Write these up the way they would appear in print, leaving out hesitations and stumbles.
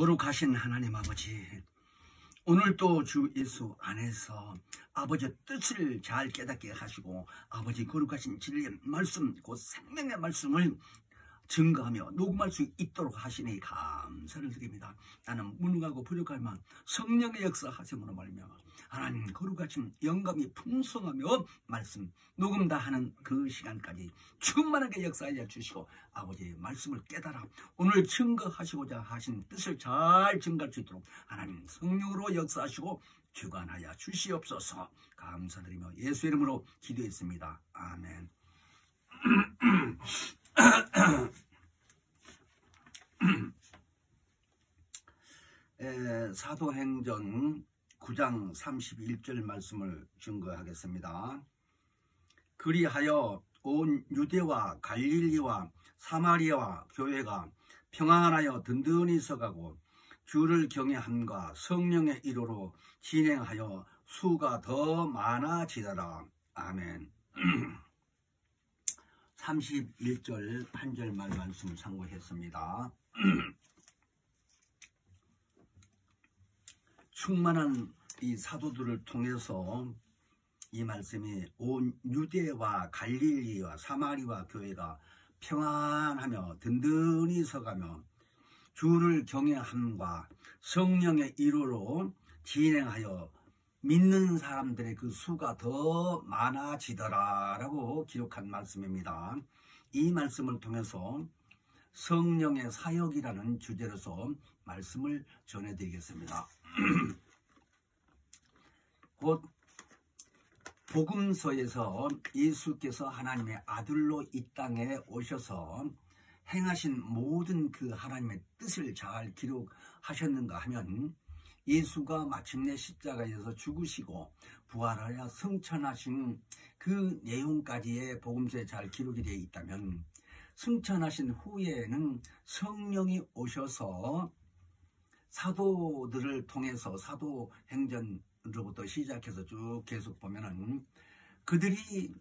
거룩하신 하나님 아버지, 오늘도 주 예수 안에서 아버지의 뜻을 잘 깨닫게 하시고 아버지 거룩하신 진리의 말씀, 그 생명의 말씀을 증거하며 녹음할 수 있도록 하시니 감사를 드립니다. 나는 무능하고 부족하지만 성령의 역사하심으로 말미암아 하나님 거룩하신 영감이 풍성하며 말씀 녹음 다 하는 그 시간까지 충만하게 역사하여 주시고 아버지의 말씀을 깨달아 오늘 증거하시고자 하신 뜻을 잘 증거할 수 있도록 하나님 성령으로 역사하시고 주관하여 주시옵소서. 감사드리며 예수 이름으로 기도했습니다. 아멘. 사도행전 9장 31절 말씀을 증거하겠습니다. 그리하여 온 유대와 갈릴리와 사마리아와 교회가 평안하여 든든히 서가고 주를 경외함과 성령의 이로로 진행하여 수가 더 많아지더라. 아멘. 31절 한 절만 말씀을 참고했습니다. 충만한 이 사도들을 통해서 이 말씀이 온 유대와 갈릴리와 사마리아 교회가 평안하며 든든히 서가며 주를 경외함과 성령의 이로로 진행하여 믿는 사람들의 그 수가 더 많아지더라 라고 기록한 말씀입니다. 이 말씀을 통해서 성령의 사역이라는 주제로서 말씀을 전해드리겠습니다. 곧 복음서에서 예수께서 하나님의 아들로 이 땅에 오셔서 행하신 모든 그 하나님의 뜻을 잘 기록하셨는가 하면 예수가 마침내 십자가에서 죽으시고 부활하여 승천하신 그 내용까지의 복음서에 잘 기록이 되어 있다면 승천하신 후에는 성령이 오셔서 사도들을 통해서 사도행전으로부터 시작해서 쭉 계속 보면은 그들이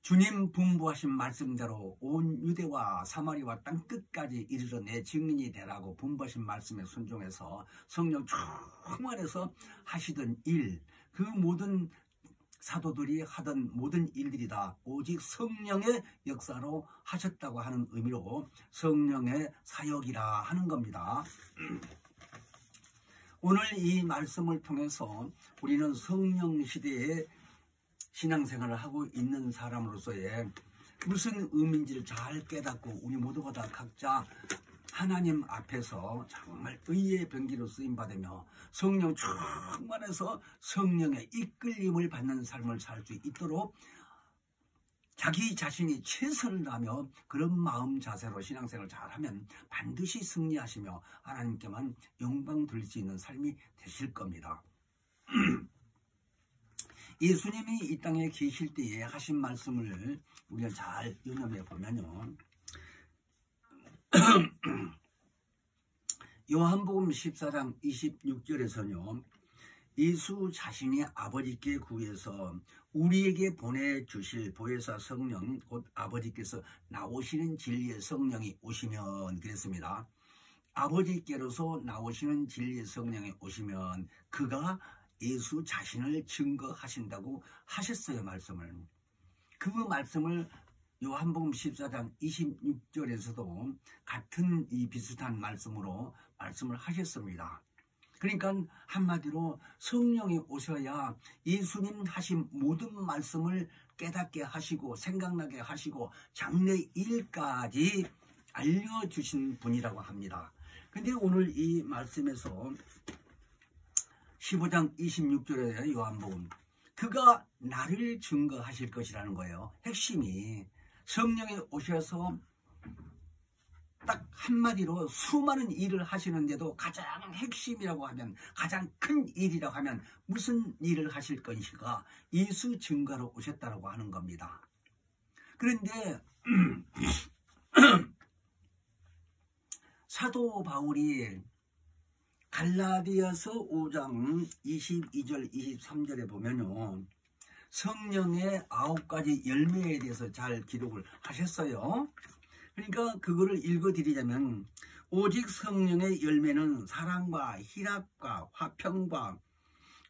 주님 분부하신 말씀대로 온 유대와 사마리아 땅 끝까지 이르러 내 증인이 되라고 분부하신 말씀에 순종해서 성령 충만해서 하시던 일, 그 모든 사도들이 하던 모든 일들이 다 오직 성령의 역사로 하셨다고 하는 의미로 성령의 사역이라 하는 겁니다. 오늘 이 말씀을 통해서 우리는 성령 시대에 신앙생활을 하고 있는 사람으로서의 무슨 의미인지를 잘 깨닫고 우리 모두가 다 각자 하나님 앞에서 정말 의의 병기로 쓰임받으며 성령 충만해서 성령의 이끌림을 받는 삶을 살 수 있도록 자기 자신이 최선을 다하며 그런 마음 자세로 신앙생활을 잘하면 반드시 승리하시며 하나님께만 영광 돌릴 수 있는 삶이 되실 겁니다. 예수님이 이 땅에 계실 때에 하신 말씀을 우리가 잘 연합해 보면요. 요한복음 14장 26절에서는요. 예수 자신이 아버지께 구해서 우리에게 보내주실 보혜사 성령, 곧 아버지께서 나오시는 진리의 성령이 오시면 그랬습니다. 아버지께로서 나오시는 진리의 성령이 오시면 그가 예수 자신을 증거하신다고 하셨어요. 말씀을. 그 말씀을 요한복음 14장 26절에서도 같은 이 비슷한 말씀으로 말씀을 하셨습니다. 그러니까 한마디로 성령이 오셔야 예수님 하신 모든 말씀을 깨닫게 하시고 생각나게 하시고 장래 일까지 알려주신 분이라고 합니다. 근데 오늘 이 말씀에서 15장 26절에 요한복음 그가 나를 증거하실 것이라는 거예요. 핵심이 성령이 오셔서 딱 한마디로 수많은 일을 하시는데도 가장 핵심이라고 하면 가장 큰 일이라고 하면 무슨 일을 하실 것인가? 예수 증거로 오셨다고 하는 겁니다. 그런데 사도 바울이 갈라디아서 5장 22절 23절에 보면요. 성령의 9가지 열매에 대해서 잘 기록을 하셨어요. 그러니까 그거를 읽어드리자면 오직 성령의 열매는 사랑과 희락과 화평과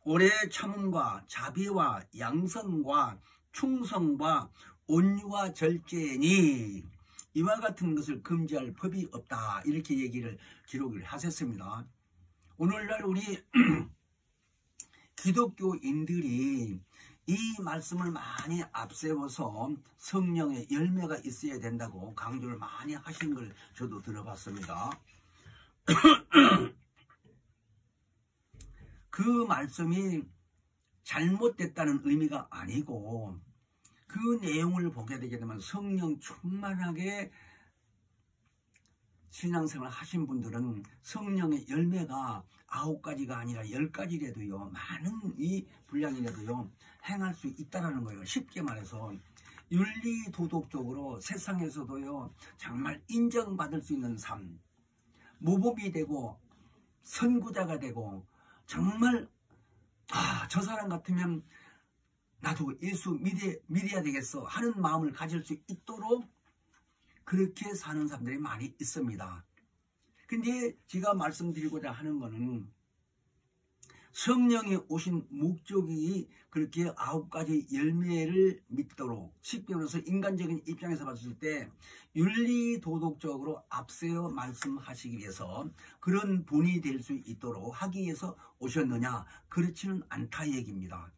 오래 참음과 자비와 양선과 충성과 온유와 절제니 이와 같은 것을 금지할 법이 없다. 이렇게 기록을 하셨습니다. 오늘날 우리 기독교인들이 이 말씀을 많이 앞세워서 성령의 열매가 있어야 된다고 강조를 많이 하신 걸 저도 들어봤습니다. 그 말씀이 잘못됐다는 의미가 아니고 그 내용을 보게 되게 되면 성령 충만하게 신앙생활 하신 분들은 성령의 열매가 9가지가 아니라 10가지라도요, 많은 이 분량이라도요 행할 수 있다는 거예요. 쉽게 말해서 윤리 도덕적으로 세상에서도요 정말 인정받을 수 있는 삶, 모범이 되고 선구자가 되고 정말 저 사람 같으면 나도 예수 믿어야 되겠어 하는 마음을 가질 수 있도록 그렇게 사는 사람들이 많이 있습니다. 근데 제가 말씀드리고자 하는 거는 성령이 오신 목적이 그렇게 9가지 열매를 믿도록, 쉽게 말해서 인간적인 입장에서 봤을 때 윤리 도덕적으로 앞세워 말씀하시기 위해서 그런 분이 될 수 있도록 하기 위해서 오셨느냐? 그렇지는 않다 얘기입니다.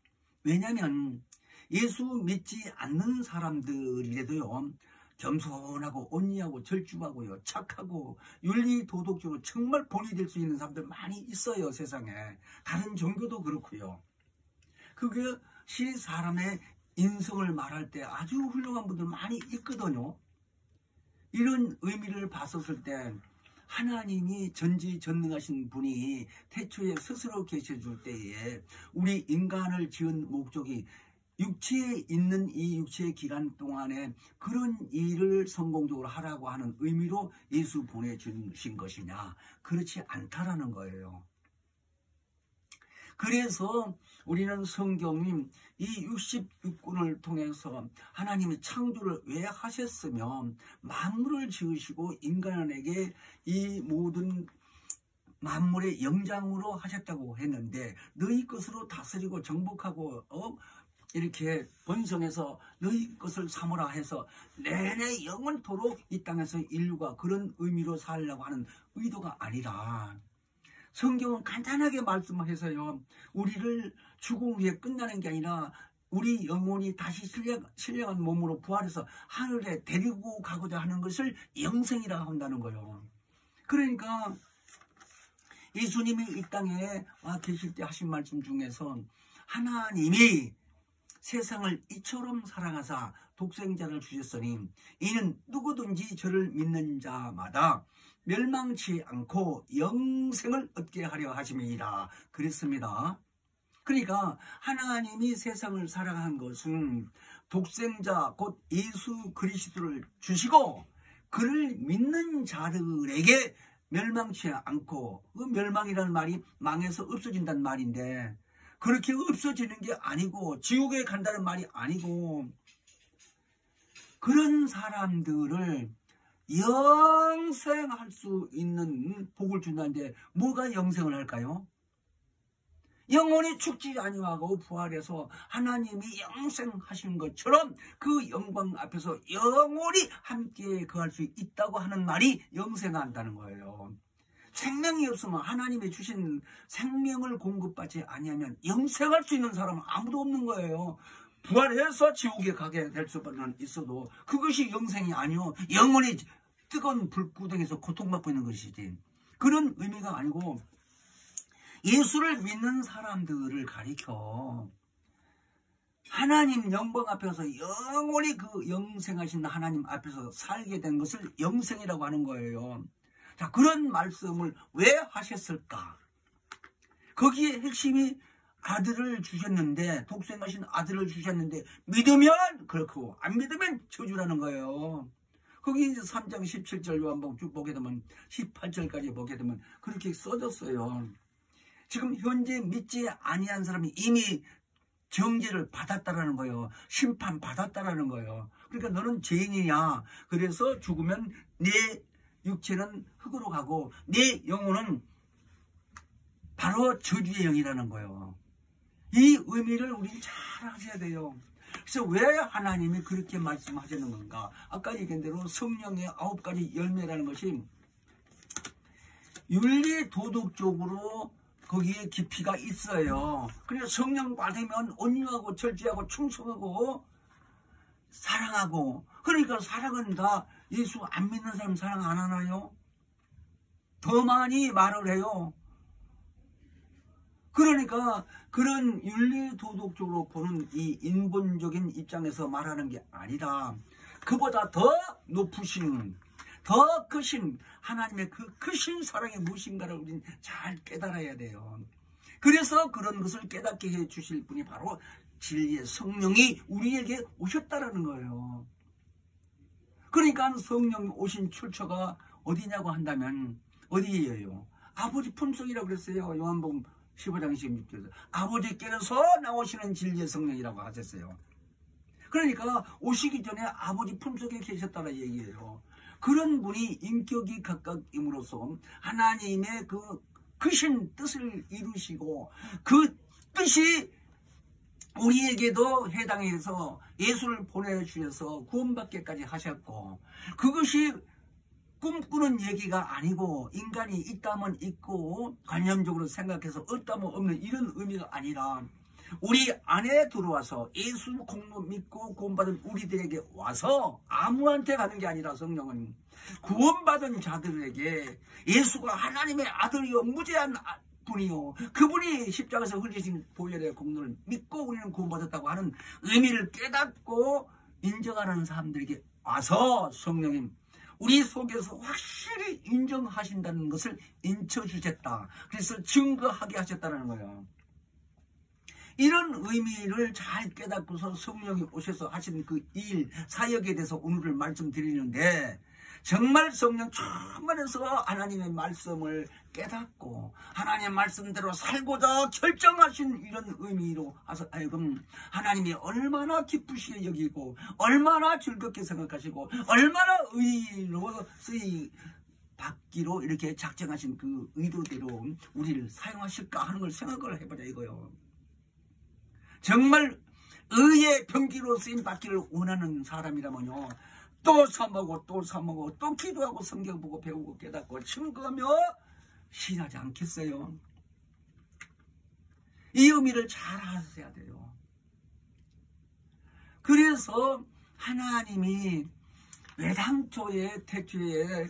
왜냐하면 예수 믿지 않는 사람들이라도요 겸손하고 온유하고 절주하고요 착하고 윤리 도덕적으로 정말 본이 될 수 있는 사람들 많이 있어요. 세상에 다른 종교도 그렇고요. 그것이 사람의 인성을 말할 때 아주 훌륭한 분들 많이 있거든요. 이런 의미를 봤었을 때 하나님이 전지전능하신 분이 태초에 스스로 계셔줄 때에 우리 인간을 지은 목적이 육체에 있는 이 육체의 기간 동안에 그런 일을 성공적으로 하라고 하는 의미로 예수 보내주신 것이냐? 그렇지 않다라는 거예요. 그래서 우리는 성경님 이 66권을 통해서 하나님이 창조를 왜 하셨으면 만물을 지으시고 인간에게 이 모든 만물의 영장으로 하셨다고 했는데 너희 것으로 다스리고 정복하고 이렇게 번성해서 너희 것을 삼으라 해서 내내 영원토록 이 땅에서 인류가 그런 의미로 살려고 하는 의도가 아니라 성경은 간단하게 말씀해서요 우리를 죽음 후에 끝나는 게 아니라 우리 영혼이 다시 신령한 몸으로 부활해서 하늘에 데리고 가고자 하는 것을 영생이라고 한다는 거예요. 그러니까 예수님이 이 땅에 와 계실 때 하신 말씀 중에서 하나님이 세상을 이처럼 사랑하사 독생자를 주셨으니 이는 누구든지 저를 믿는 자마다 멸망치 않고 영생을 얻게 하려 하심이니라 그랬습니다. 그러니까 하나님이 세상을 사랑한 것은 독생자 곧 예수 그리스도를 주시고 그를 믿는 자들에게 멸망치 않고, 그 멸망이라는 말이 망해서 없어진다는 말인데 그렇게 없어지는 게 아니고 지옥에 간다는 말이 아니고 그런 사람들을 영생할 수 있는 복을 준다는데 뭐가 영생을 할까요? 영원히 죽지 아니하고 부활해서 하나님이 영생하신 것처럼 그 영광 앞에서 영원히 함께 거할 수 있다고 하는 말이 영생한다는 거예요. 생명이 없으면 하나님이 주신 생명을 공급받지 아니하면 영생할 수 있는 사람은 아무도 없는 거예요. 부활해서 지옥에 가게 될 수는 있어도 그것이 영생이 아니요 영원히 뜨거운 불구덩이에서 고통받고 있는 것이지. 그런 의미가 아니고 예수를 믿는 사람들을 가리켜 하나님 영광 앞에서 영원히 그 영생하신 하나님 앞에서 살게 된 것을 영생이라고 하는 거예요. 자, 그런 말씀을 왜 하셨을까? 거기에 핵심이 아들을 주셨는데, 독생하신 아들을 주셨는데 믿으면 그렇고 안 믿으면 저주라는 거예요. 거기 이제 3장 17절 요한복음 쭉 보게 되면 18절까지 보게 되면 그렇게 써졌어요. 지금 현재 믿지 아니한 사람이 이미 정죄를 받았다라는 거예요. 심판 받았다라는 거예요. 그러니까 너는 죄인이냐? 그래서 죽으면 내 육체는 흙으로 가고 내 영혼은 바로 저주의 영이라는 거예요. 이 의미를 우리 잘 아셔야 돼요. 그래서 왜 하나님이 그렇게 말씀하시는 건가? 아까 얘기한 대로 성령의 9가지 열매라는 것이 윤리 도덕적으로 거기에 깊이가 있어요. 그래서 성령 받으면 온유하고 절제하고 충성하고 사랑하고, 그러니까 사랑은 다 예수 안 믿는 사람 사랑 안 하나요? 더 많이 말을 해요. 그러니까 그런 윤리 도덕적으로 보는 이 인본적인 입장에서 말하는 게 아니라 그보다 더 높으신, 더 크신 하나님의 그 크신 사랑이 무엇인가를 우리는 잘 깨달아야 돼요. 그래서 그런 것을 깨닫게 해 주실 분이 바로 진리의 성령이 우리에게 오셨다라는 거예요. 그러니까 성령이 오신 출처가 어디냐고 한다면 어디예요? 아버지 품속이라고 그랬어요. 요한복음 15장 16절에서 아버지께서 나오시는 진리의 성령이라고 하셨어요. 그러니까 오시기 전에 아버지 품속에 계셨다는 얘기예요. 그런 분이 인격이 각각임으로써 하나님의 그 크신 뜻을 이루시고 그 뜻이 우리에게도 해당해서 예수를 보내주셔서 구원받게까지 하셨고, 그것이 꿈꾸는 얘기가 아니고 인간이 있다면 있고 관념적으로 생각해서 없다면 없는 이런 의미가 아니라 우리 안에 들어와서 예수 공로 믿고 구원받은 우리들에게 와서 아무한테 가는 게 아니라 성령은 구원받은 자들에게 예수가 하나님의 아들이요 무죄한 분이요 그분이 십자가에서 흘리신 보혈의 공로를 믿고 우리는 구원받았다고 하는 의미를 깨닫고 인정하는 사람들에게 와서 성령님 우리 속에서 확실히 인정하신다는 것을 인쳐주셨다. 그래서 증거하게 하셨다는 거예요. 이런 의미를 잘 깨닫고서 성령이 오셔서 하신 그 일, 사역에 대해서 오늘 말씀드리는데, 정말 성령 충만해서 하나님의 말씀을 깨닫고 하나님의 말씀대로 살고자 결정하신 이런 의미로 하여금 하나님이 얼마나 기쁘시게 여기고 얼마나 즐겁게 생각하시고 얼마나 의로 쓰이 받기로 이렇게 작정하신 그 의도대로 우리를 사용하실까 하는 걸 생각을 해보자 이거요. 정말 의의 병기로 쓰임 받기를 원하는 사람이라면요, 또 사모고 또 사모고 또 기도하고 성경 보고 배우고 깨닫고 증거하며 신하지 않겠어요? 이 의미를 잘 하셔야 돼요. 그래서 하나님이 외당초에 태초에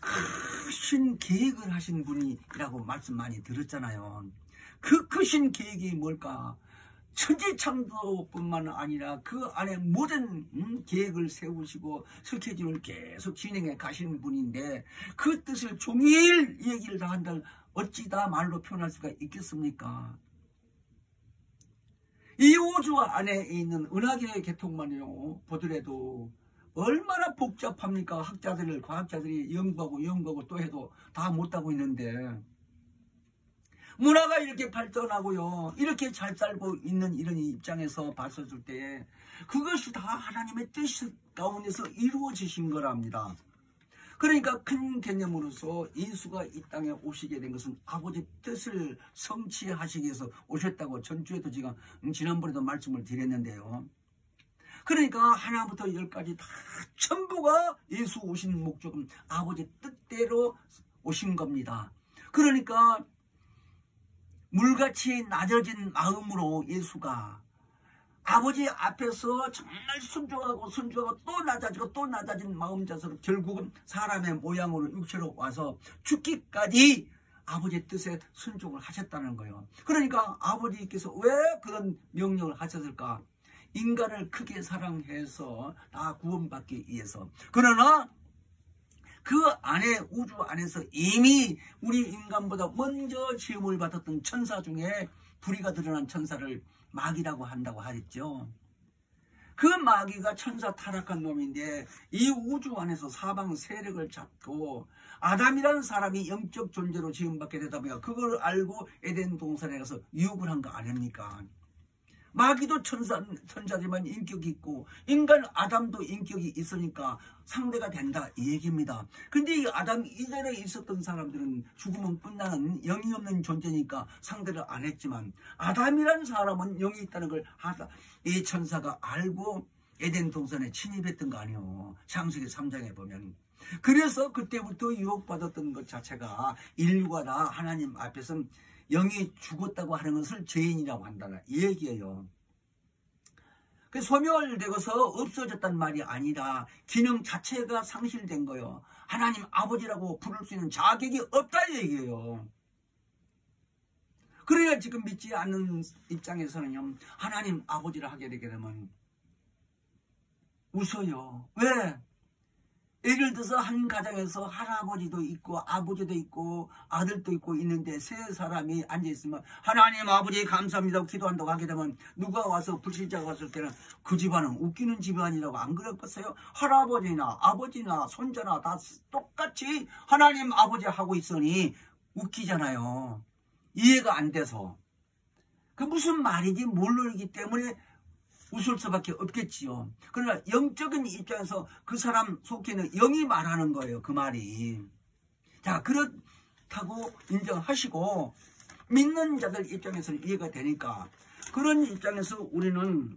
크신 계획을 하신 분이라고 말씀 많이 들었잖아요. 그 크신 계획이 뭘까? 천지창조뿐만 아니라 그 안에 모든 계획을 세우시고 스케줄을 계속 진행해 가시는 분인데 그 뜻을 종일 얘기를 다 한다면 어찌 다 말로 표현할 수가 있겠습니까? 이 우주 안에 있는 은하계의 계통만요 보더라도 얼마나 복잡합니까? 학자들, 과학자들이 연구하고 또 해도 다 못하고 있는데 문화가 이렇게 발전하고요, 이렇게 잘 살고 있는 이런 입장에서 봤었을 때 그것이 다 하나님의 뜻 가운데서 이루어지신 거랍니다. 그러니까 큰 개념으로서 예수가 이 땅에 오시게 된 것은 아버지 뜻을 성취하시기 위해서 오셨다고 전주에도 제가 지난번에도 말씀을 드렸는데요. 그러니까 하나부터 열까지 다 전부가 예수 오신 목적은 아버지 뜻대로 오신 겁니다. 그러니까 물같이 낮아진 마음으로 예수가 아버지 앞에서 정말 순종하고 또 낮아지고 또 낮아진 마음 자세로 결국은 사람의 모양으로 육체로 와서 죽기까지 아버지의 뜻에 순종을 하셨다는 거예요. 그러니까 아버지께서 왜 그런 명령을 하셨을까? 인간을 크게 사랑해서 다 구원받기 위해서. 그러나 그 안에 우주 안에서 이미 우리 인간보다 먼저 지음을 받았던 천사 중에 불의가 드러난 천사를 마귀라고 한다고 하겠죠. 그 마귀가 천사 타락한 놈인데 이 우주 안에서 사방 세력을 잡고 아담이라는 사람이 영적 존재로 지음받게 되다 보니까 그걸 알고 에덴 동산에 가서 유혹을 한 거 아닙니까? 마귀도 천사지만 인격이 있고 인간 아담도 인격이 있으니까 상대가 된다 이 얘기입니다. 근데 이 아담 이전에 있었던 사람들은 죽으면 끝나는 영이 없는 존재니까 상대를 안 했지만 아담이란 사람은 영이 있다는 걸 이 천사가 알고 에덴 동산에 침입했던 거 아니에요. 창세기 3장에 보면. 그래서 그때부터 유혹받았던 것 자체가 인류가 다 하나님 앞에서 영이 죽었다고 하는 것을 죄인이라고 한다는 이 얘기예요. 그 소멸되고서 없어졌단 말이 아니라 기능 자체가 상실된 거예요. 하나님 아버지라고 부를 수 있는 자격이 없다 이 얘기예요. 그래야 지금 믿지 않는 입장에서는요, 하나님 아버지라 하게 되게 되면 웃어요. 왜? 예를 들어서 한 가정에서 할아버지도 있고 아버지도 있고 아들도 있고 있는데 세 사람이 앉아있으면 하나님 아버지 감사합니다 기도한다고 하게 되면 누가 와서 불신자가 왔을 때는 그 집안은 웃기는 집안이라고 안 그랬겠어요? 할아버지나 아버지나 손자나 다 똑같이 하나님 아버지 하고 있으니 웃기잖아요. 이해가 안 돼서. 그 무슨 말인지 모르기 때문에 웃을 수밖에 없겠지요. 그러나 영적인 입장에서 그 사람 속에 있는 영이 말하는 거예요. 그 말이. 자, 그렇다고 인정하시고 믿는 자들 입장에서는 이해가 되니까 그런 입장에서 우리는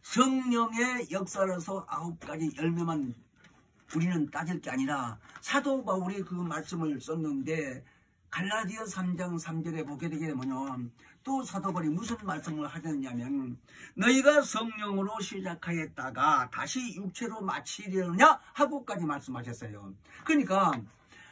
성령의 역사로서 9가지 열매만 우리는 따질 게 아니라 사도 바울이 그 말씀을 썼는데 갈라디아 3장 3절에 보게 되게 되면요. 또 사도 바울이 무슨 말씀을 하셨냐면 너희가 성령으로 시작하였다가 다시 육체로 마치려느냐 하고까지 말씀하셨어요. 그러니까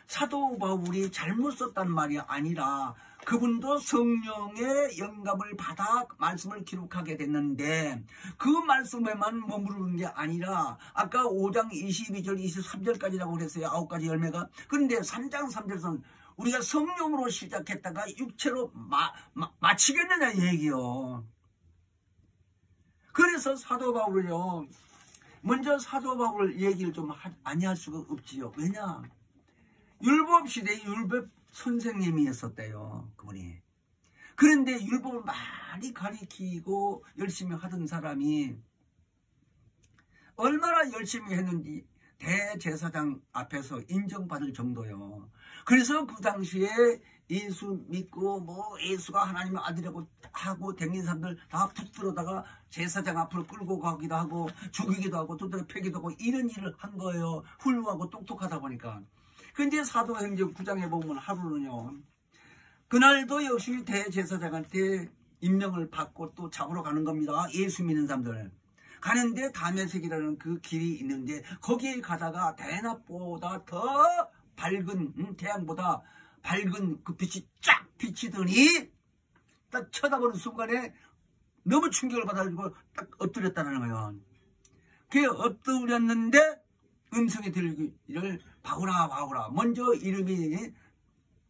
사도 바울이 잘못 썼단 말이 아니라 그분도 성령의 영감을 받아 말씀을 기록하게 됐는데 그 말씀에만 머무르는 게 아니라 아까 5장 22절 23절까지라고 그랬어요. 9가지 열매가. 그런데 3장 3절에서는 우리가 성령으로 시작했다가 육체로 마치겠느냐 얘기요. 그래서 사도 바울을요. 먼저 사도 바울 얘기를 좀 아니할 수가 없지요. 왜냐? 율법 시대에 율법 선생님이었었대요. 그분이. 그런데 율법을 많이 가리키고 열심히 하던 사람이 얼마나 열심히 했는지 대제사장 앞에서 인정받을 정도요. 그래서 그 당시에 예수 믿고 뭐 예수가 하나님의 아들이라고 하고 댕긴 사람들 다 붙들어다가 제사장 앞으로 끌고 가기도 하고 죽이기도 하고 두드려 패기도 하고 이런 일을 한 거예요. 훌륭하고 똑똑하다 보니까. 근데 사도행전 9장에 보면 하루는요. 그날도 역시 대제사장한테 임명을 받고 또 잡으러 가는 겁니다. 예수 믿는 사람들. 가는데 다메섹이라는 그 길이 있는데 거기에 가다가 대낮보다 더 밝은 태양보다 밝은 그 빛이 쫙 비치더니 딱 쳐다보는 순간에 너무 충격을 받아가지고 딱 엎드렸다는 거예요. 그게 엎드렸는데 음성이 들리기를 바울아 바울아. 먼저 이름이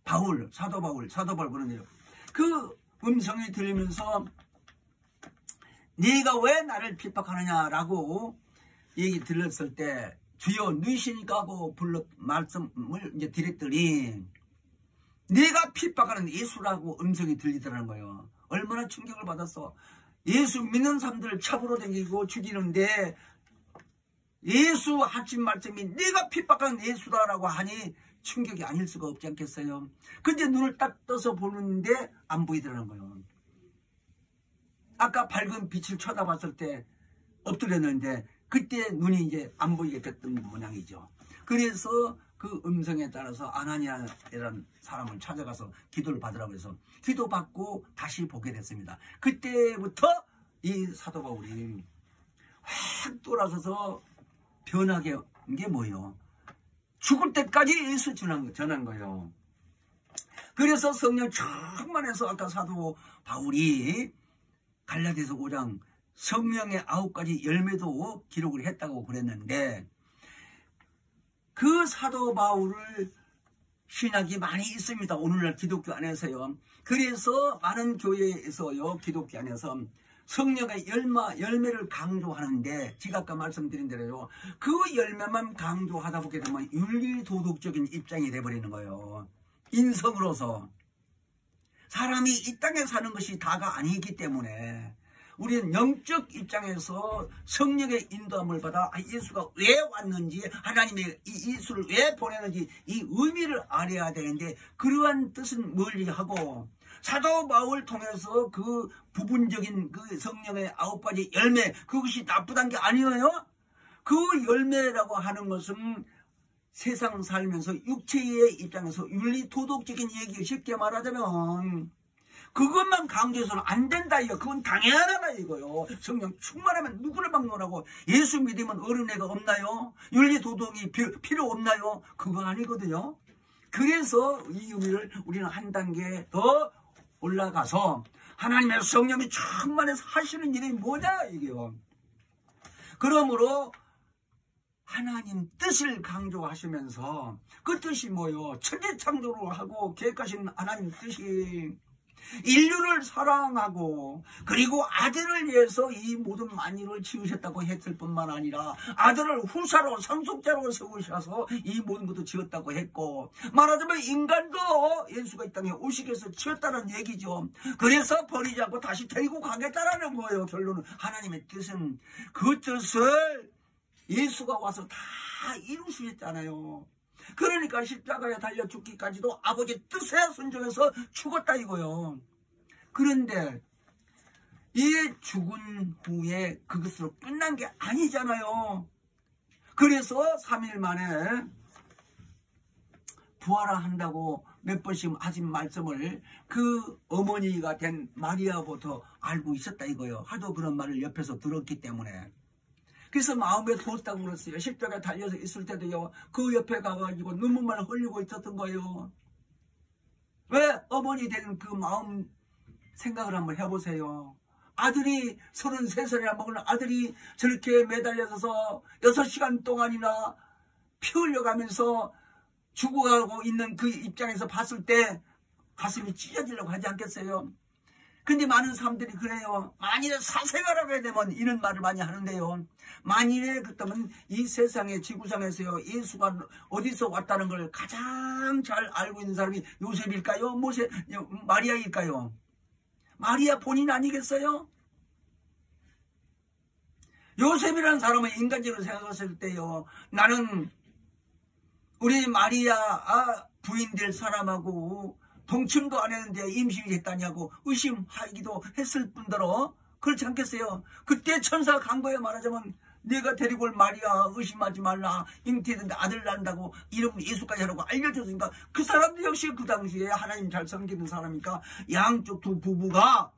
바울 사도 바울 그러는데요. 그 음성이 들리면서 네가 왜 나를 핍박하느냐라고 얘기 들렸을 때 주여 누이시니까 하고 불러 말씀을 이제 드렸더니 네가 핍박하는 예수라고 음성이 들리더라는 거예요. 얼마나 충격을 받았어. 예수 믿는 사람들을 잡으러 다니고 죽이는데 예수 하신 말씀이 네가 핍박하는 예수다라고 하니 충격이 아닐 수가 없지 않겠어요. 근데 눈을 딱 떠서 보는데 안 보이더라는 거예요. 아까 밝은 빛을 쳐다봤을 때 엎드렸는데 그때 눈이 이제 안 보이게 됐던 모양이죠. 그래서 그 음성에 따라서 아나니아라는 사람을 찾아가서 기도를 받으라고 해서 기도받고 다시 보게 됐습니다. 그때부터 이 사도 바울이 확 돌아서서 변하게 한 게 뭐예요? 죽을 때까지 예수 전한 거예요. 그래서 성령 충만해서 아까 사도 바울이 갈라디아서 5장 성령의 9가지 열매도 기록을 했다고 그랬는데 그 사도 바울을 신학이 많이 있습니다. 오늘날 기독교 안에서요. 그래서 많은 교회에서요. 기독교 안에서 성령의 열매를 강조하는데 제가 아까 말씀드린 대로요. 그 열매만 강조하다 보게 되면 윤리도덕적인 입장이 돼버리는 거예요. 인성으로서. 사람이 이 땅에 사는 것이 다가 아니기 때문에 우리는 영적 입장에서 성령의 인도함을 받아 예수가 왜 왔는지, 하나님이 이 예수를 왜 보내는지 이 의미를 알아야 되는데, 그러한 뜻은 멀리 하고 사도 바울 통해서 그 부분적인 그 성령의 9가지 열매, 그것이 나쁘다는 게 아니에요. 그 열매라고 하는 것은 세상 살면서 육체의 입장에서 윤리 도덕적인 얘기, 쉽게 말하자면 그것만 강조해서는 안 된다 이거. 그건 당연하다 이거요. 성령 충만하면 누구를 막론하고, 예수 믿으면 어린애가 없나요? 윤리 도덕이 필요 없나요? 그거 아니거든요. 그래서 이 의미를 우리는 한 단계 더 올라가서 하나님의 성령이 충만해서 하시는 일이 뭐냐 이게요. 그러므로 하나님 뜻을 강조하시면서, 그 뜻이 뭐요? 천지 창조를 하고 계획하신 하나님 뜻이 인류를 사랑하고, 그리고 아들을 위해서 이 모든 만유를 지으셨다고 했을 뿐만 아니라 아들을 후사로 상속자로 세우셔서 이 모든 것도 지었다고 했고, 말하자면 인간도 예수가 이 땅에 오시기 위해서 지었다는 얘기죠. 그래서 버리지 않고 다시 데리고 가겠다라는 거예요. 결론은 하나님의 뜻은 그 뜻을 예수가 와서 다 이루셨잖아요. 그러니까 십자가에 달려 죽기까지도 아버지 뜻에 순종해서 죽었다 이거요. 그런데 이 죽은 후에 그것으로 끝난 게 아니잖아요. 그래서 3일 만에 부활한다고 몇 번씩 하신 말씀을 그 어머니가 된 마리아부터 알고 있었다 이거요. 하도 그런 말을 옆에서 들었기 때문에. 그래서 마음에 두었다고 그랬어요. 십자가에 달려서 있을 때도요, 그 옆에 가가지고 눈물만 흘리고 있었던 거예요. 왜? 어머니 되는 그 마음 생각을 한번 해보세요. 아들이 33살이나 먹은 아들이 저렇게 매달려서 6시간 동안이나 피 흘려가면서 죽어가고 있는 그 입장에서 봤을 때 가슴이 찢어지려고 하지 않겠어요? 근데 많은 사람들이 그래요. 만일에 사생아라고 해야 되면 이런 말을 많이 하는데요. 만일에 그렇다면 이 세상의 지구상에서요, 예수가 어디서 왔다는 걸 가장 잘 알고 있는 사람이 요셉일까요? 마리아일까요? 마리아 본인 아니겠어요? 요셉이라는 사람은 인간적으로 생각했을 때요, 나는 우리 마리아 부인 될 사람하고 동침도 안 했는데 임신이 됐다냐고 의심하기도 했을 뿐더러, 그렇지 않겠어요? 그때 천사가 간 거예요. 말하자면 내가 데리고 올 마리아 의심하지 말라, 잉태했는데 아들 낳는다고 이름 예수까지 하라고 알려줬으니까, 그 사람도 역시 그 당시에 하나님 잘 섬기는 사람이니까 양쪽 두 부부가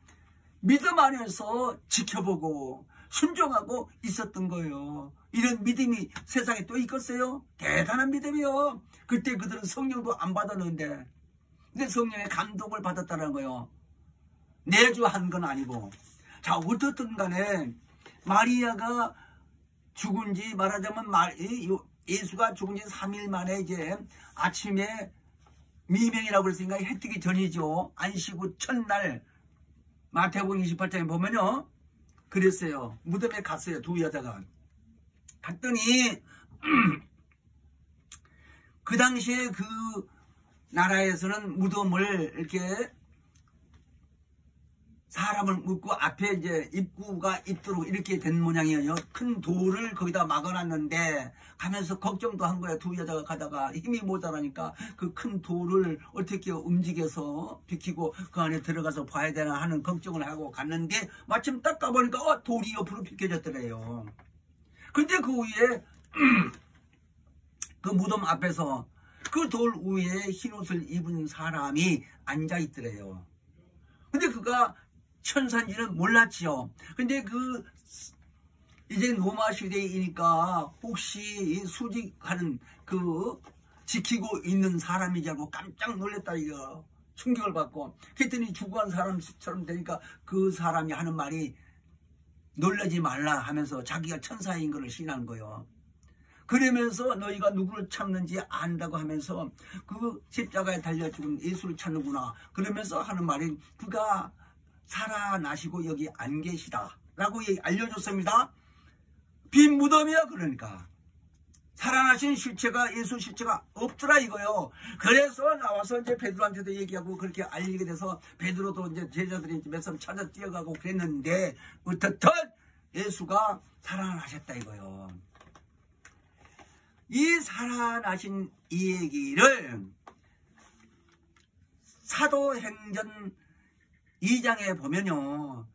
믿음 안에서 지켜보고 순종하고 있었던 거예요. 이런 믿음이 세상에 또 있겠어요? 대단한 믿음이요. 그때 그들은 성령도 안 받았는데, 근데 성령의 감동을 받았다는 거예요. 내주한 건 아니고. 자, 어떻든 간에 마리아가 죽은 지, 말하자면 예수가 죽은 지 3일 만에 이제 아침에 미명이라고 그랬으니까 해 뜨기 전이죠. 안식 후 첫날 마태복음 28장에 보면요, 그랬어요. 무덤에 갔어요. 두 여자가. 갔더니 그 당시에 그 나라에서는 무덤을 이렇게 사람을 묻고 앞에 이제 입구가 있도록 이렇게 된 모양이에요. 큰 돌을 거기다 막아놨는데 가면서 걱정도 한 거예요. 두 여자가 가다가 힘이 모자라니까 그 큰 돌을 어떻게 움직여서 비키고 그 안에 들어가서 봐야 되나 하는 걱정을 하고 갔는데, 마침 딱 가보니까 돌이 옆으로 비켜졌더래요. 근데 그 위에 그 무덤 앞에서 그 돌 위에 흰옷을 입은 사람이 앉아있더래요. 근데 그가 천사인지는 몰랐지요. 근데 이제 로마 시대이니까 혹시 수직하는 지키고 있는 사람이지 알고 깜짝 놀랐다 이거. 충격을 받고. 그랬더니 죽어간 사람처럼 되니까 그 사람이 하는 말이 놀라지 말라 하면서 자기가 천사인 것을 신한 거예요. 그러면서 너희가 누구를 찾는지 안다고 하면서 그 십자가에 달려 죽은 예수를 찾는구나 그러면서 하는 말이, 그가 살아나시고 여기 안 계시다 라고 알려줬습니다. 빈 무덤이야. 그러니까 살아나신 실체가, 예수 실체가 없더라 이거요. 그래서 나와서 이제 베드로한테도 얘기하고 그렇게 알리게 돼서 베드로도 이제 제자들이 몇 사람 찾아 뛰어가고 그랬는데 어떻든 예수가 살아나셨다 이거요. 이 살아나신 이 얘기를 사도행전 2장에 보면요,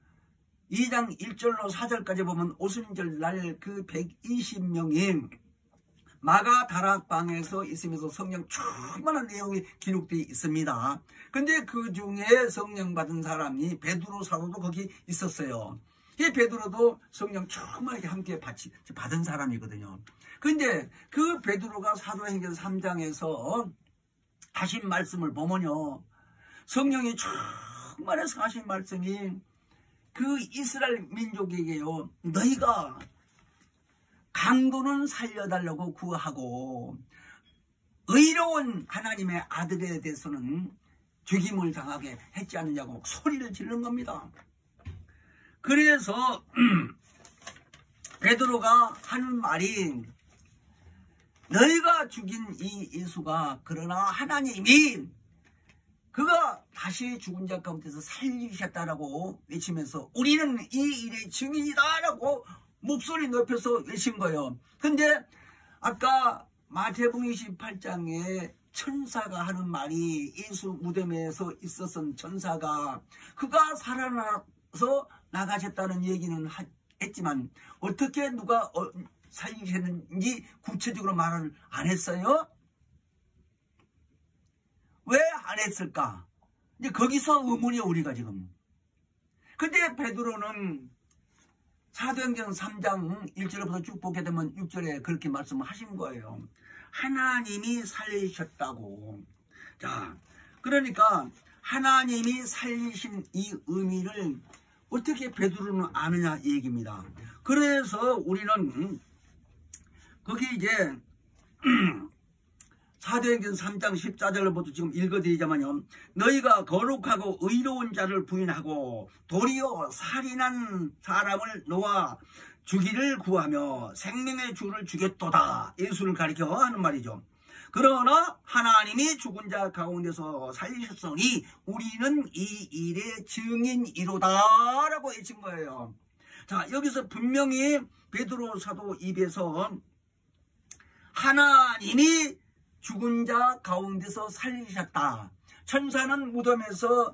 2장 1절로 4절까지 보면 오순절 날 그 120명이 마가 다락방에서 있으면서 성령 충만한 내용이 기록되어 있습니다. 근데 그 중에 성령 받은 사람이 베드로 사도도 거기 있었어요. 이 베드로도 성령 충만하게 함께 받은 사람이거든요. 근데 그 베드로가 사도행전 3장에서 하신 말씀을 보면요, 성령이 충만해서 하신 말씀이 그 이스라엘 민족에게요, 너희가 강도는 살려달라고 구하고 의로운 하나님의 아들에 대해서는 죽임을 당하게 했지 않느냐고 소리를 지르는 겁니다. 그래서 베드로가 하는 말이, 너희가 죽인 이 예수가 그러나 하나님이 그가 다시 죽은 자 가운데서 살리셨다라고 외치면서 우리는 이 일의 증인이다라고 목소리 높여서 외친 거예요. 근데 아까 마태복음 28장에 천사가 하는 말이, 예수 무덤에서 있었던 천사가 그가 살아나서 나가셨다는 얘기는 했지만 어떻게 누가 살리셨는지 구체적으로 말을 안 했어요? 왜 안 했을까? 이제 거기서 의문이에요, 우리가 지금. 근데 베드로는 사도행전 3장 1절부터 쭉 보게 되면 6절에 그렇게 말씀하신 거예요. 하나님이 살리셨다고. 자, 그러니까 하나님이 살리신 이 의미를 어떻게 베드로는 아느냐 이 얘기입니다. 그래서 우리는 거기 이제 사도행전 3장 14절부터 지금 읽어드리자면요, 너희가 거룩하고 의로운 자를 부인하고 도리어 살인한 사람을 놓아 주기를 구하며 생명의 주를 죽였도다. 예수를 가리켜 하는 말이죠. 그러나 하나님이 죽은 자 가운데서 살리셨으니 우리는 이 일의 증인이로다 라고 외친 거예요. 자, 여기서 분명히 베드로 사도 입에서 하나님이 죽은 자 가운데서 살리셨다. 천사는 무덤에서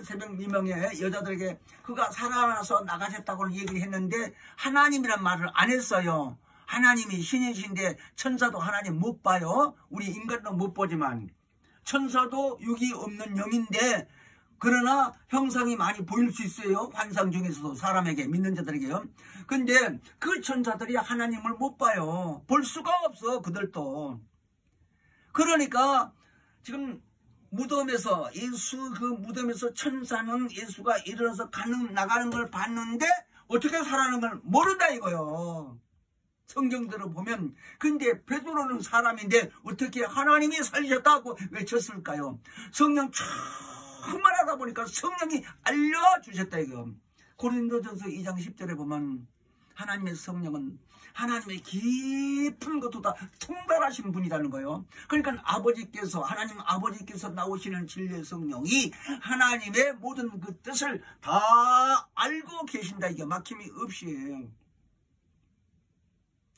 새벽 미명에 여자들에게 그가 살아나서 나가셨다고 얘기를 했는데 하나님이란 말을 안 했어요. 하나님이 신이신데 천사도 하나님 못 봐요. 우리 인간도 못 보지만 천사도 육이 없는 영인데, 그러나 형상이 많이 보일 수 있어요. 환상 중에서도 사람에게, 믿는 자들에게요. 근데 그 천사들이 하나님을 못 봐요. 볼 수가 없어, 그들도. 그러니까 지금 무덤에서 그 무덤에서 천사는 예수가 일어나서 나가는 걸 봤는데 어떻게 살아나는 걸 모른다 이거요. 성경대로 보면. 근데 베드로는 사람인데 어떻게 하나님이 살리셨다고 외쳤을까요? 성령 충만하다 보니까 성령이 알려주셨다 이거. 고린도전서 2장 10절에 보면 하나님의 성령은 하나님의 깊은 것도 다 통달하신 분이라는 거예요. 그러니까 하나님 아버지께서 나오시는 진리의 성령이 하나님의 모든 그 뜻을 다 알고 계신다. 이게 막힘이 없이.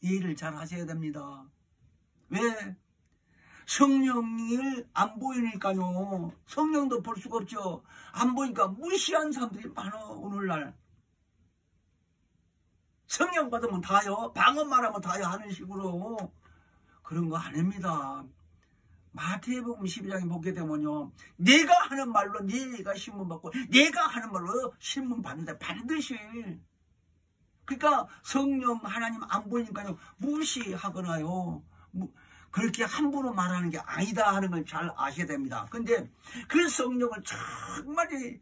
이해를 잘 하셔야 됩니다. 왜? 성령을 안 보이니까요. 성령도 볼 수가 없죠. 안 보니까 무시한 사람들이 많아 오늘날. 성령 받으면 다요, 방언만 하면 다요 하는 식으로. 그런 거 아닙니다. 마태복음 12장에 보게 되면요, 내가 하는 말로 네가 신문 받고 내가 하는 말로 신문 받는다. 반드시. 그러니까 성령 하나님 안 보이니까요 무시하거나요, 그렇게 함부로 말하는 게 아니다 하는 걸 잘 아셔야 됩니다. 근데 그 성령을 정말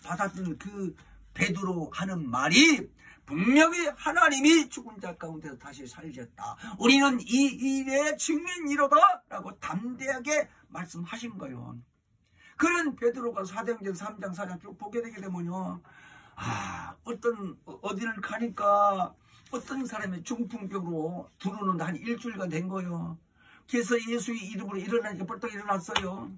받았던 그 베드로 하는 말이 분명히 하나님이 죽은 자 가운데서 다시 살리셨다. 우리는 이 일의 증인이로다 라고 담대하게 말씀하신 거예요. 그런 베드로가 사도행전 3장 4장 쭉 보게 되게 되면요, 어디를 가니까 어떤 사람이 중풍병으로 들어오는데 한 일주일간 된 거예요. 그래서 예수의 이름으로 일어나니까 벌떡 일어났어요.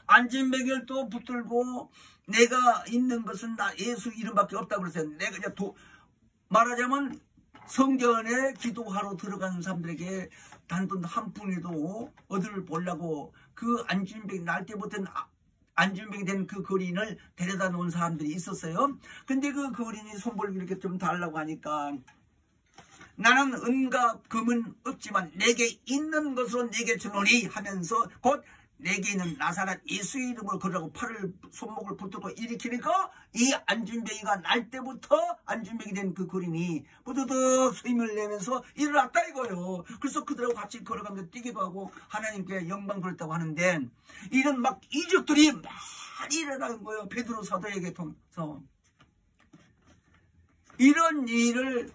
안진뱅이를 붙들고 내가 있는 것은 나 예수 이름밖에 없다고 그랬어요. 내가 이제 말하자면 성전에 기도하러 들어가는 사람들에게 단돈 한 푼이도 얻을 보려고 그 안진뱅이 날 때부터 안진뱅이 된 그 거린을 데려다 놓은 사람들이 있었어요. 근데 그 거린이 손벌기 이렇게 좀 달라고 하니까 나는 은과 금은 없지만 내게 있는 것으로 내게 주노니 하면서 곧 내게 있는 나사렛 예수의 이름을 걸으라고 손목을 붙들고 일으키니까 이 안진뱅이가 날 때부터 안진뱅이 된 그 거린이 부드득 힘을 내면서 일어났다 이거예요. 그래서 그들하고 같이 걸어가면서 뛰기도 하고 하나님께 영광 돌렸다고 하는데 이런 막 이적들이 많이 일어나는 거예요. 베드로 사도에게 통해서. 이런 일을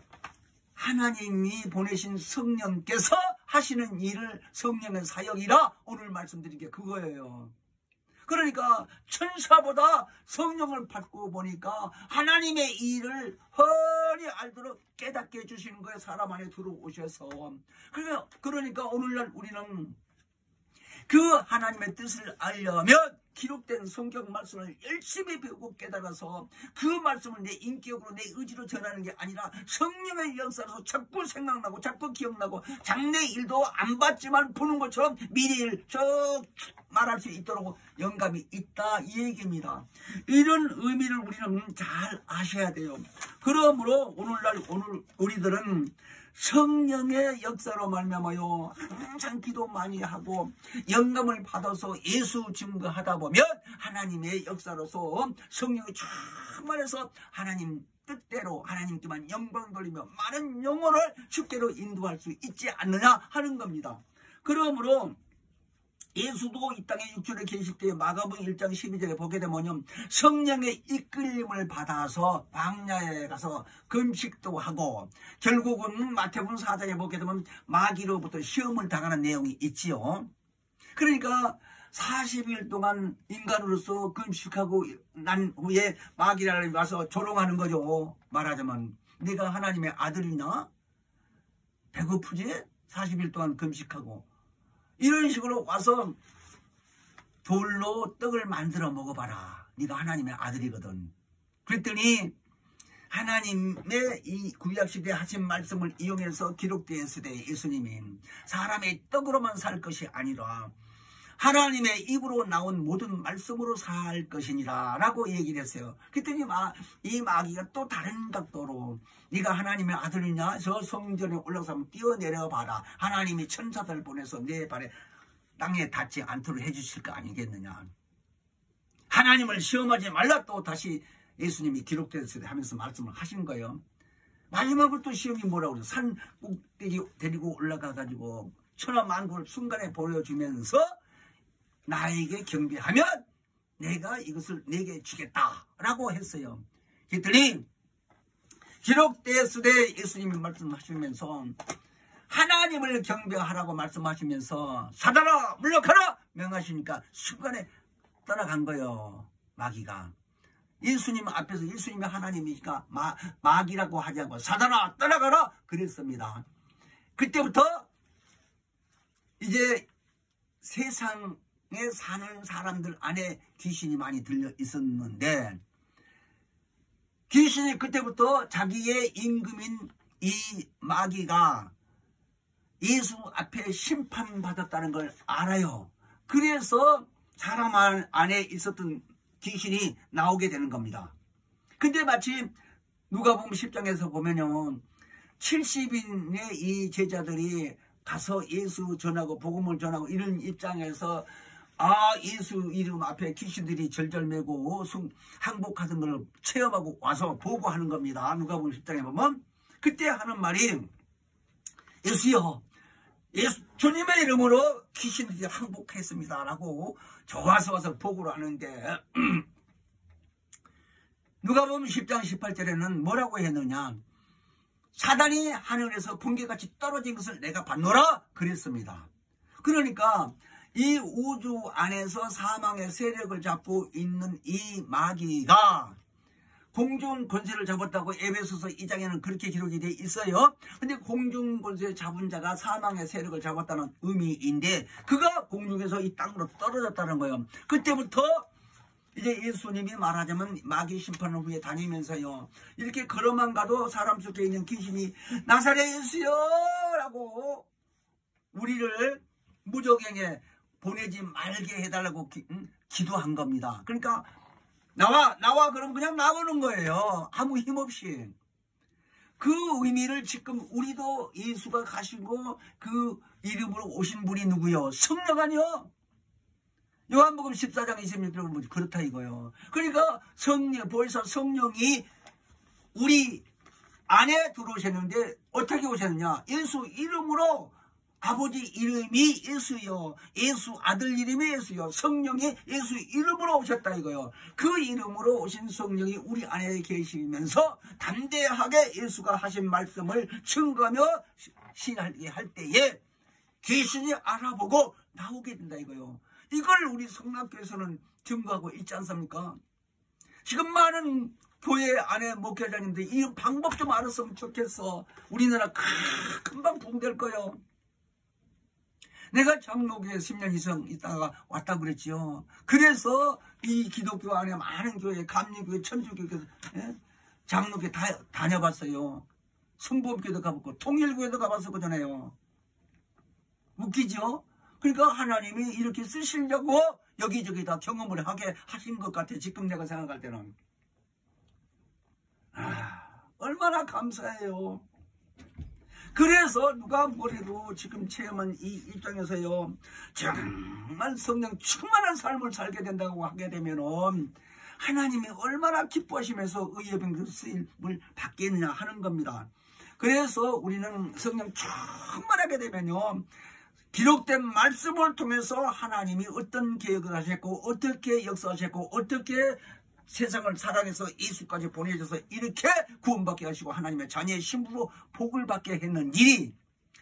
하나님이 보내신 성령께서 하시는 일을 성령의 사역이라 오늘 말씀드린 게 그거예요. 그러니까 천사보다 성령을 받고 보니까 하나님의 일을 훤히 알도록 깨닫게 해주시는 거예요. 사람 안에 들어오셔서. 그러니까 오늘날 우리는 그 하나님의 뜻을 알려면 기록된 성경 말씀을 열심히 배우고 깨달아서 그 말씀을 내 인격으로 내 의지로 전하는 게 아니라 성령의 역사로 자꾸 생각나고 자꾸 기억나고 장래 일도 안 봤지만 보는 것처럼 미래를 쭉 말할 수 있도록 영감이 있다 이 얘기입니다. 이런 의미를 우리는 잘 아셔야 돼요. 그러므로 오늘 우리들은 성령의 역사로 말미암아요 항상 기도 많이 하고 영감을 받아서 예수 증거하다 보면 하나님의 역사로서 성령이 충만해서 하나님 뜻대로 하나님께만 영광 돌리며 많은 영혼을 주께로 인도할 수 있지 않느냐 하는 겁니다. 그러므로 예수도 이 땅에 육체로 계실 때 마가복음 1장 12절에 보게 되면 성령의 이끌림을 받아서 광야에 가서 금식도 하고 결국은 마태복음 4장에 보게 되면 마귀로부터 시험을 당하는 내용이 있지요. 그러니까 40일 동안 인간으로서 금식하고 난 후에 마귀라는 와서 조롱하는 거죠. 말하자면 네가 하나님의 아들이냐? 배고프지? 40일 동안 금식하고 이런 식으로 와서 돌로 떡을 만들어 먹어봐라. 네가 하나님의 아들이거든. 그랬더니 하나님의 이 구약시대에 하신 말씀을 이용해서 기록되었을 때 예수님이 사람의 떡으로만 살 것이 아니라 하나님의 입으로 나온 모든 말씀으로 살 것이니라 라고 얘기를 했어요. 그랬더니 이 마귀가 또 다른 각도로 네가 하나님의 아들이냐? 저 성전에 올라가서 한번 뛰어내려 봐라. 하나님이 천사들 보내서 내 발에 땅에 닿지 않도록 해주실 거 아니겠느냐. 하나님을 시험하지 말라 또 다시 예수님이 기록됐을 때 하면서 말씀을 하신 거예요. 마지막으로 또 시험이 뭐라고 그래요? 산 꼭대기 데리고 올라가가지고 천하만국을 순간에 보여주면서 나에게 경배하면 내가 이것을 내게 주겠다라고 했어요. 그랬더니 기록되었을 때 예수님이 말씀하시면서 하나님을 경배하라고 말씀하시면서 사단아 물러가라 명하시니까 순간에 떠나간 거예요. 마귀가. 예수님 앞에서 예수님이 하나님이니까 마귀라고 하지 않고 사단아 떠나가라 그랬습니다. 그때부터 이제 세상에 사는 사람들 안에 귀신이 많이 들려 있었는데 귀신이 그때부터 자기의 임금인 이 마귀가 예수 앞에 심판받았다는 걸 알아요. 그래서 사람 안에 있었던 귀신이 나오게 되는 겁니다. 근데 마침 누가복음 10장에서 보면요 70인의 이 제자들이 가서 예수 전하고 복음을 전하고 이런 입장에서 예수 이름 앞에 귀신들이 절절매고 항복하던 걸 체험하고 와서 보고 하는 겁니다. 누가복음 10장에 보면 그때 하는 말이 예수여 주님의 이름으로 귀신들이 항복했습니다 라고 좋아서 와서 보고를 하는데 누가복음 10장 18절에는 뭐라고 했느냐 사단이 하늘에서 번개같이 떨어진 것을 내가 봤노라 그랬습니다. 그러니까 이 우주 안에서 사망의 세력을 잡고 있는 이 마귀가 공중 권세를 잡았다고 에베소서 2장에는 그렇게 기록이 돼 있어요. 근데 공중 권세 잡은 자가 사망의 세력을 잡았다는 의미인데 그가 공중에서 이 땅으로 떨어졌다는 거예요. 그때부터 이제 예수님이 말하자면 마귀 심판을 후에 다니면서요, 이렇게 걸어만 가도 사람 속에 있는 귀신이 나사렛 예수요 라고 우리를 무적행에 보내지 말게 해달라고 기도한 겁니다. 그러니까 나와 그럼 그냥 나오는 거예요. 아무 힘없이. 그 의미를 지금 우리도 예수가 가시고 그 이름으로 오신 분이 누구요? 성령 아니요? 요한복음 14장 26절에 보면 그렇다 이거요. 그러니까 보혜사 성령이 우리 안에 들어오셨는데 어떻게 오셨느냐? 예수 이름으로, 아버지 이름이 예수요, 예수 아들 이름이 예수요, 성령이 예수 이름으로 오셨다 이거요. 그 이름으로 오신 성령이 우리 안에 계시면서 담대하게 예수가 하신 말씀을 증거하며 시인하게 할 때에 귀신이 알아보고 나오게 된다 이거요. 이걸 우리 성락교에서는 증거하고 있지 않습니까? 지금 많은 교회 안에 목회자님들 이 방법 좀 알았으면 좋겠어. 우리나라 금방 붕될 거요. 내가 장로교에 10년 이상 있다가 왔다고 그랬지요. 그래서 이 기독교 안에 많은 교회, 감리교회, 천주교회, 장로교회 다 다녀봤어요. 성범교회도 가봤고 통일교회도 가봤었잖아요. 웃기죠? 그러니까 하나님이 이렇게 쓰시려고 여기저기 다 경험을 하게 하신 것 같아. 지금 내가 생각할 때는. 얼마나 감사해요. 그래서 누가 뭐래도 지금 체험한 이 입장에서요, 정말 성령 충만한 삶을 살게 된다고 하게 되면은 하나님이 얼마나 기뻐하시면서 의의 병 쓰임을 받겠느냐 하는 겁니다. 그래서 우리는 성령 충만하게 되면요, 기록된 말씀을 통해서 하나님이 어떤 계획을 하셨고 어떻게 역사하셨고 어떻게 세상을 사랑해서 예수까지 보내줘서 이렇게 구원받게 하시고 하나님의 자녀의 신부로 복을 받게 했는지,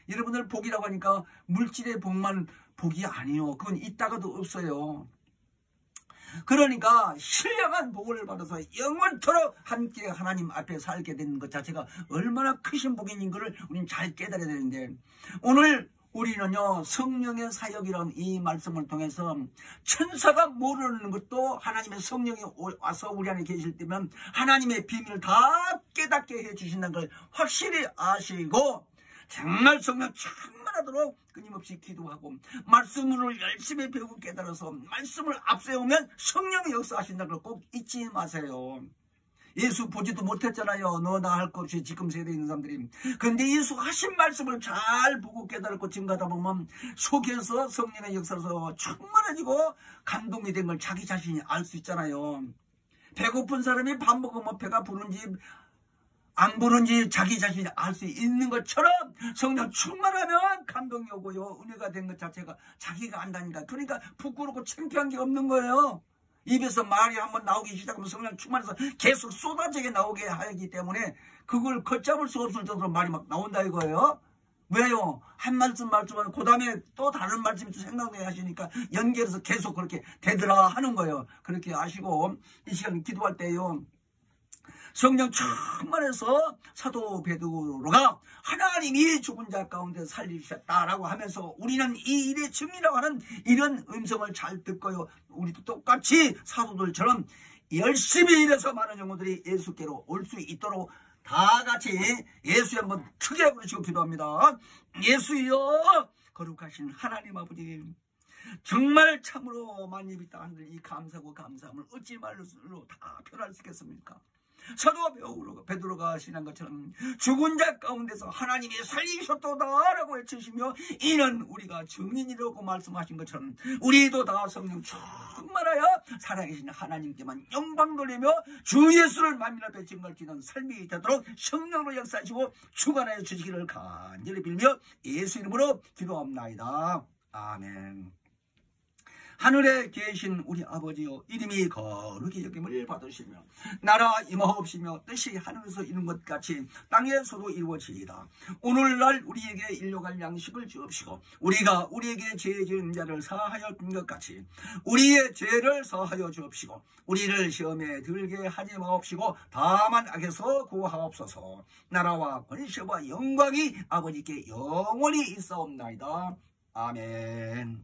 여러분들 복이라고 하니까 물질의 복만 복이 아니요. 그건 있다가도 없어요. 그러니까 신령한 복을 받아서 영원토록 함께 하나님 앞에 살게 되는 것 자체가 얼마나 크신 복인 것을 우리는 잘 깨달아야 되는데, 오늘 우리는요, 성령의 사역이라는 이 말씀을 통해서 천사가 모르는 것도 하나님의 성령이 와서 우리 안에 계실 때면 하나님의 비밀을 다 깨닫게 해주신다는 걸 확실히 아시고, 정말 성령 충만하도록 끊임없이 기도하고 말씀을 열심히 배우고 깨달아서 말씀을 앞세우면 성령이 역사하신다는 걸 꼭 잊지 마세요. 예수 보지도 못했잖아요. 너 나 할 것 없이 지금 세대에 있는 사람들이. 그런데 예수 하신 말씀을 잘 보고 깨달고 증거하다 보면 속에서 성령의 역사로서 충만해지고 감동이 된 걸 자기 자신이 알 수 있잖아요. 배고픈 사람이 밥 먹으면 배가 부른지 안 부른지 자기 자신이 알 수 있는 것처럼 성령 충만하면 감동이 오고요, 은혜가 된 것 자체가 자기가 안다니까. 그러니까 부끄럽고 창피한 게 없는 거예요. 입에서 말이 한번 나오기 시작하면 성령 충만해서 계속 쏟아지게 나오게 하기 때문에 그걸 걷잡을 수 없을 정도로 말이 막 나온다 이거예요. 왜요? 한 말씀하면 그 다음에 또 다른 말씀이 생각나게 하시니까 연결해서 계속 그렇게 되더라 하는 거예요. 그렇게 아시고 이 시간 기도할 때요, 성령 충만해서 사도 베드로가 하나님이 죽은 자 가운데 살리셨다라고 하면서 우리는 이 일의 증인이라고 하는 이런 음성을 잘 듣고요, 우리도 똑같이 사도들처럼 열심히 일해서 많은 영혼들이 예수께로 올 수 있도록 다 같이 예수에 한번 크게 부르시고 기도합니다. 예수여, 거룩하신 하나님 아버지, 정말 참으로 만입이 땅을 이 감사고 감사함을 어찌 말로 다 표현할 수 있겠습니까? 사도 베드로가 신한 것처럼 죽은 자 가운데서 하나님이 살리셨도다라고 외치시며 이는 우리가 증인이라고 말씀하신 것처럼 우리도 다 성령 충만하여 살아계신 하나님께만 영광 돌리며 주 예수를 만민 앞에 증거하는 삶이 되도록 성령으로 역사하시고 주관하여 주시기를 간절히 빌며 예수 이름으로 기도합나이다. 아멘. 하늘에 계신 우리 아버지여 이름이 거룩히 여김을 받으시며 나라 임하옵시며 뜻이 하늘에서 이룬 것 같이 땅에서도 이루어지이다. 오늘날 우리에게 일용할 양식을 주옵시고 우리가 우리에게 죄 지은 자를 사하여 준 것 같이 우리의 죄를 사하여 주옵시고 우리를 시험에 들게 하지 마옵시고 다만 악에서 구하옵소서. 나라와 권세와 영광이 아버지께 영원히 있사옵나이다. 아멘.